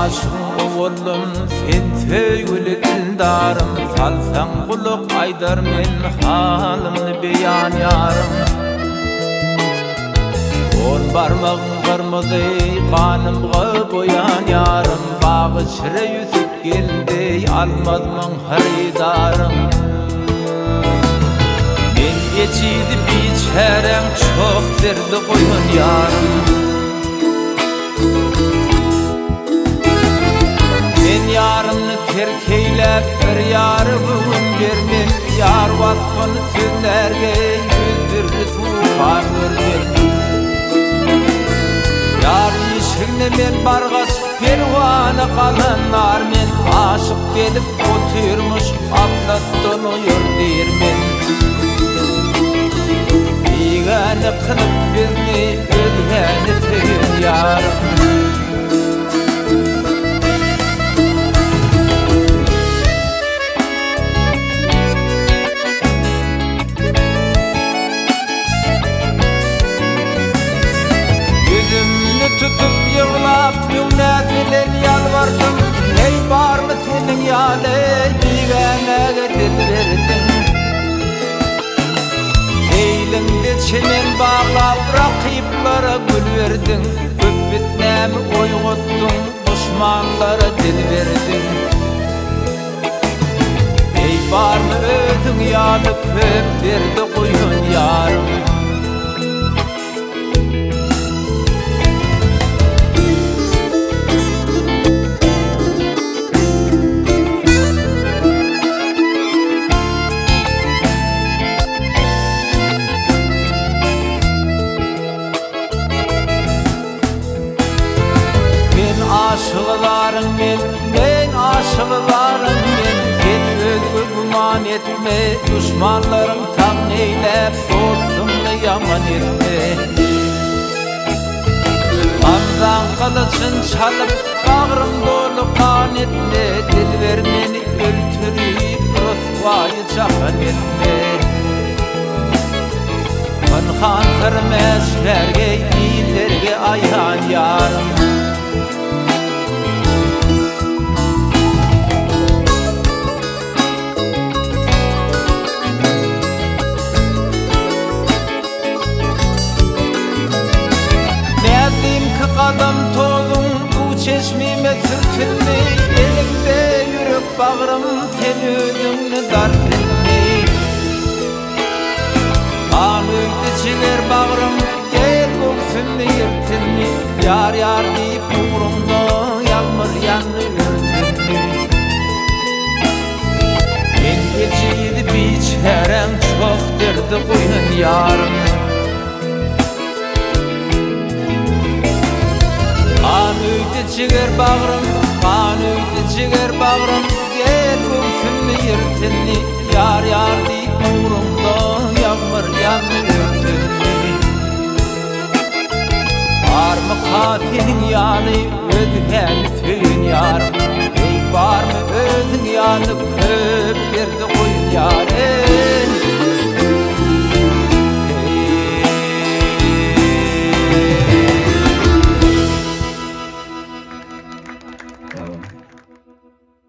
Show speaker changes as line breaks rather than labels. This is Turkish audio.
aşığım oldum sen tüygülü dildarım, salsan kuluk aydar men halımni beyan yarım. On barmağın kırmızı kanımga boyan yarım, bağı çire yüzüp geldi almazmın haridarım. Men geçidi biçerem çok derdi koyun yarım. Men yarımni terkeylep bir yarı bugün vermen, yar vatpın sözlerge yüzdürlü tufan örmen. Yar işigine men bargaç pervanı kalanlar, men aşık gelip oturmuş atlattan uyur dermen. Bigane kılıp bizni özgeni sevin yarım. Tutup yığlap yumlat bilen yalvardım, hey var mı senin yâle bigane dil verdin. Eylinde çemen bağlap rakiplara gül verdin, köp bitnemi oyguttun, düşmanlara dil verdin. Hey var mı ödün yâle köp derdi koyun yarım. Aşıqlarım men aşıqlarım men, sen özgü guman etme, düşmanlarım tam neylep dostumni yaman etme. Amdan kılıçın çalıp bağrım dolu kan etme, dil vermeni öldürüp rüsvayı cahan etme. Pınhan kırmeslerge iyillerge ayhan yarım. Adam tolun bu çeşmime sürtünme, elimde yürek bağrım sen özünü dartınme. Anıydı çiğer bağrım gel boksunu yırtınme, yar yar deyip uğrumda yağmur yanı yürtünme. En geçiydi biçeren çok derdi koyun yarım. Kanıydı çiğer bağrım, kanıydı çiğer bağrım, gel boksunu yırtınme, yar yar deyip uğrumda yağmur yanı yırtınme. Var mı katilin yanı ödügen söyün yarım, hey var mı ödün yanı köp derdi koyun yarım.